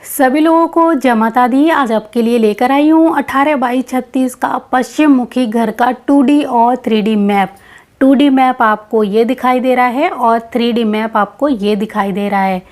सभी लोगों को जय माता दी। आज आपके लिए लेकर आई हूँ 18x36 का पश्चिम मुखी घर का 2D और 3D मैप। 2D मैप आपको ये दिखाई दे रहा है और 3D मैप आपको ये दिखाई दे रहा है।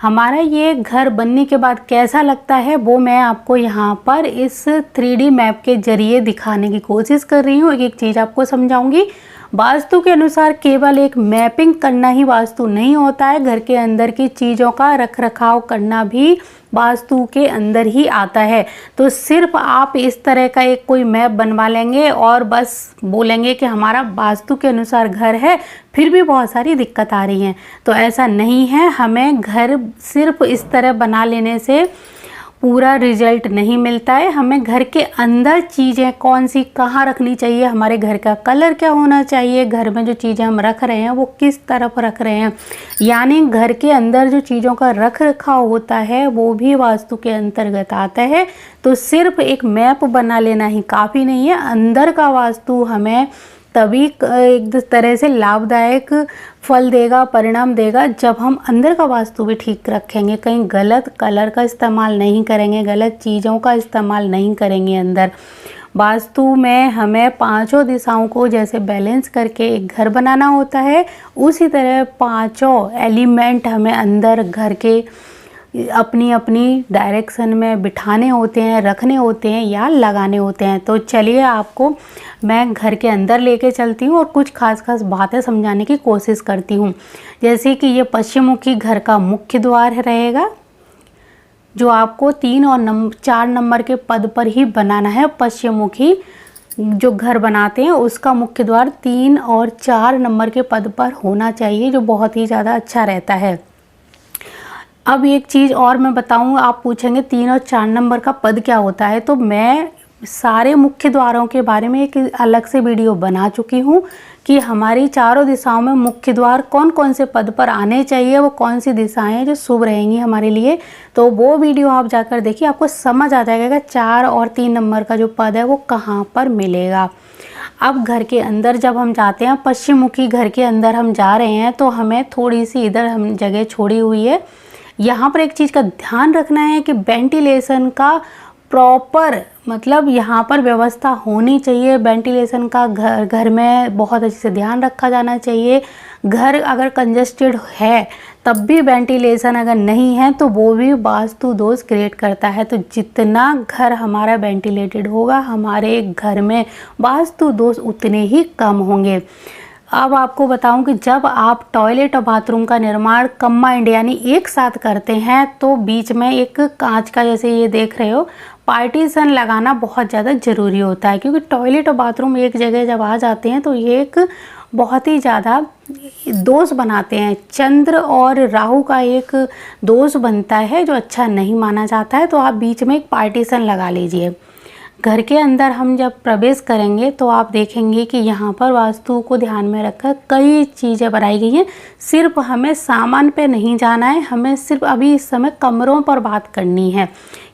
हमारा ये घर बनने के बाद कैसा लगता है वो मैं आपको यहाँ पर इस 3D मैप के जरिए दिखाने की कोशिश कर रही हूँ। एक एक चीज़ आपको समझाऊंगी। वास्तु के अनुसार केवल एक मैपिंग करना ही वास्तु नहीं होता है, घर के अंदर की चीज़ों का रख रखाव करना भी वास्तु के अंदर ही आता है। तो सिर्फ आप इस तरह का एक कोई मैप बनवा लेंगे और बस बोलेंगे कि हमारा वास्तु के अनुसार घर है, फिर भी बहुत सारी दिक्कत आ रही हैं, तो ऐसा नहीं है। हमें घर सिर्फ इस तरह बना लेने से पूरा रिजल्ट नहीं मिलता है। हमें घर के अंदर चीज़ें कौन सी कहाँ रखनी चाहिए, हमारे घर का कलर क्या होना चाहिए, घर में जो चीज़ें हम रख रहे हैं वो किस तरफ रख रहे हैं, यानी घर के अंदर जो चीज़ों का रख रखाव होता है वो भी वास्तु के अंतर्गत आता है। तो सिर्फ एक मैप बना लेना ही काफ़ी नहीं है। अंदर का वास्तु हमें तभी एक तरह से लाभदायक फल देगा, परिणाम देगा, जब हम अंदर का वास्तु भी ठीक रखेंगे। कहीं गलत कलर का इस्तेमाल नहीं करेंगे, गलत चीज़ों का इस्तेमाल नहीं करेंगे। अंदर वास्तु में हमें पांचों दिशाओं को जैसे बैलेंस करके एक घर बनाना होता है, उसी तरह पांचों एलिमेंट हमें अंदर घर के अपनी अपनी डायरेक्शन में बिठाने होते हैं, रखने होते हैं या लगाने होते हैं। तो चलिए आपको मैं घर के अंदर लेके चलती हूँ और कुछ खास बातें समझाने की कोशिश करती हूँ। जैसे कि ये पश्चिम मुखी घर का मुख्य द्वार रहेगा, जो आपको 3 और 4 नंबर के पद पर ही बनाना है। पश्चिम मुखी जो घर बनाते हैं उसका मुख्य द्वार 3 और 4 नंबर के पद पर होना चाहिए, जो बहुत ही ज़्यादा अच्छा रहता है। अब एक चीज़ और मैं बताऊँ, आप पूछेंगे 3 और 4 नंबर का पद क्या होता है, तो मैं सारे मुख्य द्वारों के बारे में एक अलग से वीडियो बना चुकी हूँ कि हमारी चारों दिशाओं में मुख्य द्वार कौन कौन से पद पर आने चाहिए, वो कौन सी दिशाएं हैं जो शुभ रहेंगी हमारे लिए। तो वो वीडियो आप जाकर देखिए, आपको समझ आ जाएगा 4 और 3 नंबर का जो पद है वो कहाँ पर मिलेगा। अब घर के अंदर जब हम जाते हैं, पश्चिम मुखी घर के अंदर हम जा रहे हैं, तो हमें थोड़ी सी इधर हम जगह छोड़ी हुई है। यहाँ पर एक चीज़ का ध्यान रखना है कि वेंटिलेशन का प्रॉपर मतलब यहाँ पर व्यवस्था होनी चाहिए। वेंटिलेशन का घर में बहुत अच्छे से ध्यान रखा जाना चाहिए। घर अगर कंजस्टेड है तब भी वेंटिलेशन अगर नहीं है तो वो भी वास्तु दोष क्रिएट करता है। तो जितना घर हमारा वेंटिलेटेड होगा, हमारे घर में वास्तु दोष उतने ही कम होंगे। अब आपको बताऊं कि जब आप टॉयलेट और बाथरूम का निर्माण कंबाइंड यानी एक साथ करते हैं, तो बीच में एक कांच का, जैसे ये देख रहे हो, पार्टीशन लगाना बहुत ज़्यादा ज़रूरी होता है। क्योंकि टॉयलेट और बाथरूम एक जगह जब आ जाते हैं तो ये एक बहुत ही ज़्यादा दोष बनाते हैं। चंद्र और राहु का एक दोष बनता है जो अच्छा नहीं माना जाता है। तो आप बीच में एक पार्टीशन लगा लीजिए। घर के अंदर हम जब प्रवेश करेंगे तो आप देखेंगे कि यहाँ पर वास्तु को ध्यान में रखकर कई चीज़ें बनाई गई हैं। सिर्फ हमें सामान पे नहीं जाना है, हमें सिर्फ अभी इस समय कमरों पर बात करनी है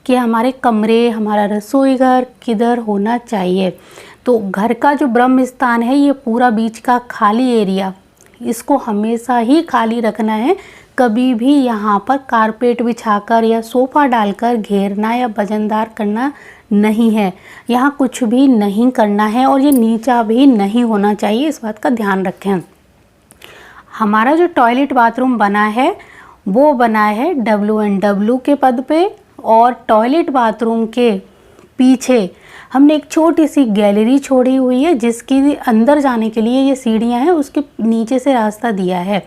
कि हमारे कमरे, हमारा रसोई घर किधर होना चाहिए। तो घर का जो ब्रह्म स्थान है, ये पूरा बीच का खाली एरिया, इसको हमेशा ही खाली रखना है। कभी भी यहाँ पर कारपेट बिछाकर या सोफ़ा डालकर घेरना या वजनदार करना नहीं है। यहाँ कुछ भी नहीं करना है और ये नीचा भी नहीं होना चाहिए, इस बात का ध्यान रखें। हमारा जो टॉयलेट बाथरूम बना है वो बना है WNW के पद पे, और टॉयलेट बाथरूम के पीछे हमने एक छोटी सी गैलरी छोड़ी हुई है, जिसकी अंदर जाने के लिए ये सीढ़ियाँ हैं, उसके नीचे से रास्ता दिया है,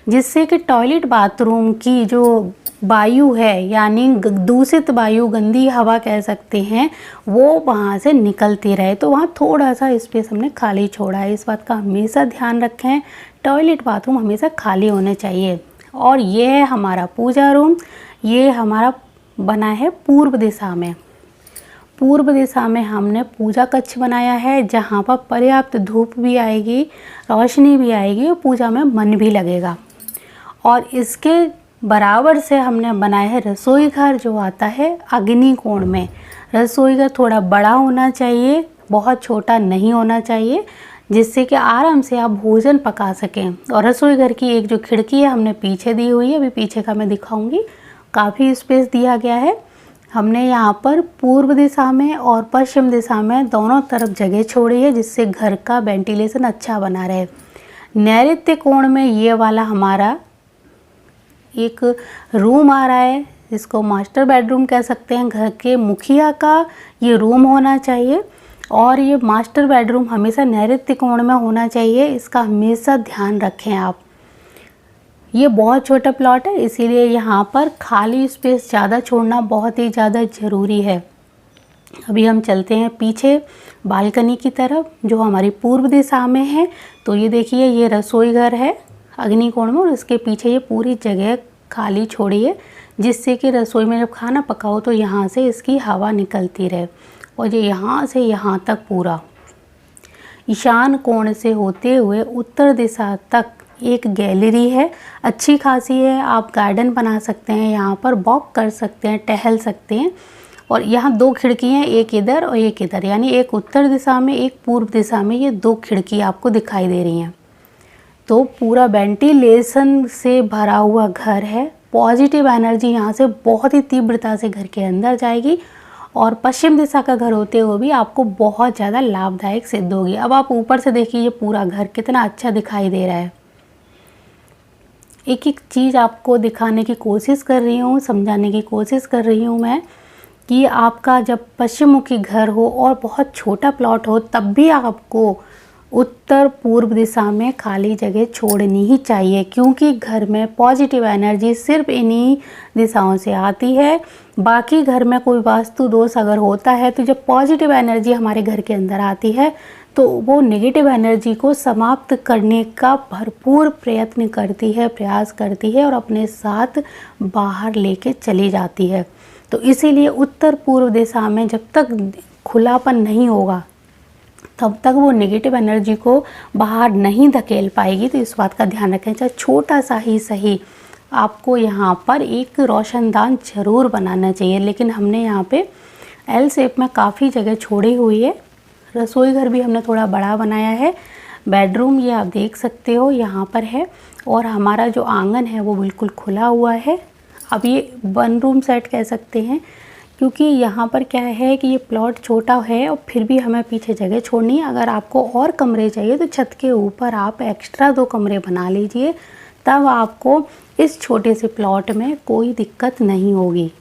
जिससे कि टॉयलेट बाथरूम की जो वायु है, यानी दूषित वायु, गंदी हवा कह सकते हैं, वो वहाँ से निकलती रहे। तो वहाँ थोड़ा सा स्पेस हमने खाली छोड़ा है, इस बात का हमेशा ध्यान रखें। टॉयलेट बाथरूम हमेशा खाली होने चाहिए। और ये है हमारा पूजा रूम, ये हमारा बना है पूर्व दिशा में। पूर्व दिशा में हमने पूजा कक्ष बनाया है, जहाँ पर पर्याप्त धूप भी आएगी, रोशनी भी आएगी और पूजा में मन भी लगेगा। और इसके बराबर से हमने बनाया है रसोई घर, जो आता है अग्नि कोण में। रसोई घर थोड़ा बड़ा होना चाहिए, बहुत छोटा नहीं होना चाहिए, जिससे कि आराम से आप भोजन पका सकें। और रसोई घर की एक जो खिड़की है हमने पीछे दी हुई है, अभी पीछे का मैं दिखाऊंगी, काफ़ी स्पेस दिया गया है। हमने यहाँ पर पूर्व दिशा में और पश्चिम दिशा में दोनों तरफ जगह छोड़ी है, जिससे घर का वेंटिलेशन अच्छा बना रहे। नैऋत्य कोण में ये वाला हमारा एक रूम आ रहा है, जिसको मास्टर बेडरूम कह सकते हैं। घर के मुखिया का ये रूम होना चाहिए और ये मास्टर बेडरूम हमेशा नैऋत्य कोण में होना चाहिए, इसका हमेशा ध्यान रखें आप। ये बहुत छोटा प्लॉट है, इसीलिए यहाँ पर खाली स्पेस ज़्यादा छोड़ना बहुत ही ज़्यादा ज़रूरी है। अभी हम चलते हैं पीछे बालकनी की तरफ, जो हमारी पूर्व दिशा में है। तो ये देखिए, ये रसोई घर है अग्निकोण में, और इसके पीछे ये पूरी जगह खाली छोड़ी है, जिससे कि रसोई में जब खाना पकाओ तो यहाँ से इसकी हवा निकलती रहे। और ये यहाँ से यहाँ तक पूरा ईशान कोण से होते हुए उत्तर दिशा तक एक गैलरी है, अच्छी खासी है। आप गार्डन बना सकते हैं, यहाँ पर वॉक कर सकते हैं, टहल सकते हैं। और यहाँ 2 खिड़की हैं, एक इधर और एक इधर, यानी एक उत्तर दिशा में एक पूर्व दिशा में, ये 2 खिड़की आपको दिखाई दे रही हैं। तो पूरा वेंटिलेशन से भरा हुआ घर है। पॉजिटिव एनर्जी यहाँ से बहुत ही तीव्रता से घर के अंदर जाएगी और पश्चिम दिशा का घर होते हुए भी आपको बहुत ज़्यादा लाभदायक सिद्ध होगी। अब आप ऊपर से देखिए, ये पूरा घर कितना अच्छा दिखाई दे रहा है। एक एक चीज़ आपको दिखाने की कोशिश कर रही हूँ, समझाने की कोशिश कर रही हूँ मैं, कि आपका जब पश्चिम मुखी घर हो और बहुत छोटा प्लॉट हो, तब भी आपको उत्तर पूर्व दिशा में खाली जगह छोड़नी ही चाहिए, क्योंकि घर में पॉजिटिव एनर्जी सिर्फ इन्हीं दिशाओं से आती है। बाकी घर में कोई वास्तु दोष अगर होता है, तो जब पॉजिटिव एनर्जी हमारे घर के अंदर आती है तो वो नेगेटिव एनर्जी को समाप्त करने का भरपूर प्रयत्न करती है, प्रयास करती है और अपने साथ बाहर लेके चली जाती है। तो इसीलिए उत्तर पूर्व दिशा में जब तक खुलापन नहीं होगा, तब तक वो नेगेटिव एनर्जी को बाहर नहीं धकेल पाएगी। तो इस बात का ध्यान रखें, चाहे छोटा सा ही सही, आपको यहाँ पर एक रोशनदान ज़रूर बनाना चाहिए। लेकिन हमने यहाँ पे एल शेप में काफ़ी जगह छोड़ी हुई है। रसोई घर भी हमने थोड़ा बड़ा बनाया है। बेडरूम ये आप देख सकते हो यहाँ पर है, और हमारा जो आंगन है वो बिल्कुल खुला हुआ है। अब ये 1 रूम सेट कह सकते हैं, क्योंकि यहाँ पर क्या है कि ये प्लॉट छोटा है और फिर भी हमें पीछे जगह छोड़नी है। अगर आपको और कमरे चाहिए तो छत के ऊपर आप एक्स्ट्रा 2 कमरे बना लीजिए, तब आपको इस छोटे से प्लॉट में कोई दिक्कत नहीं होगी।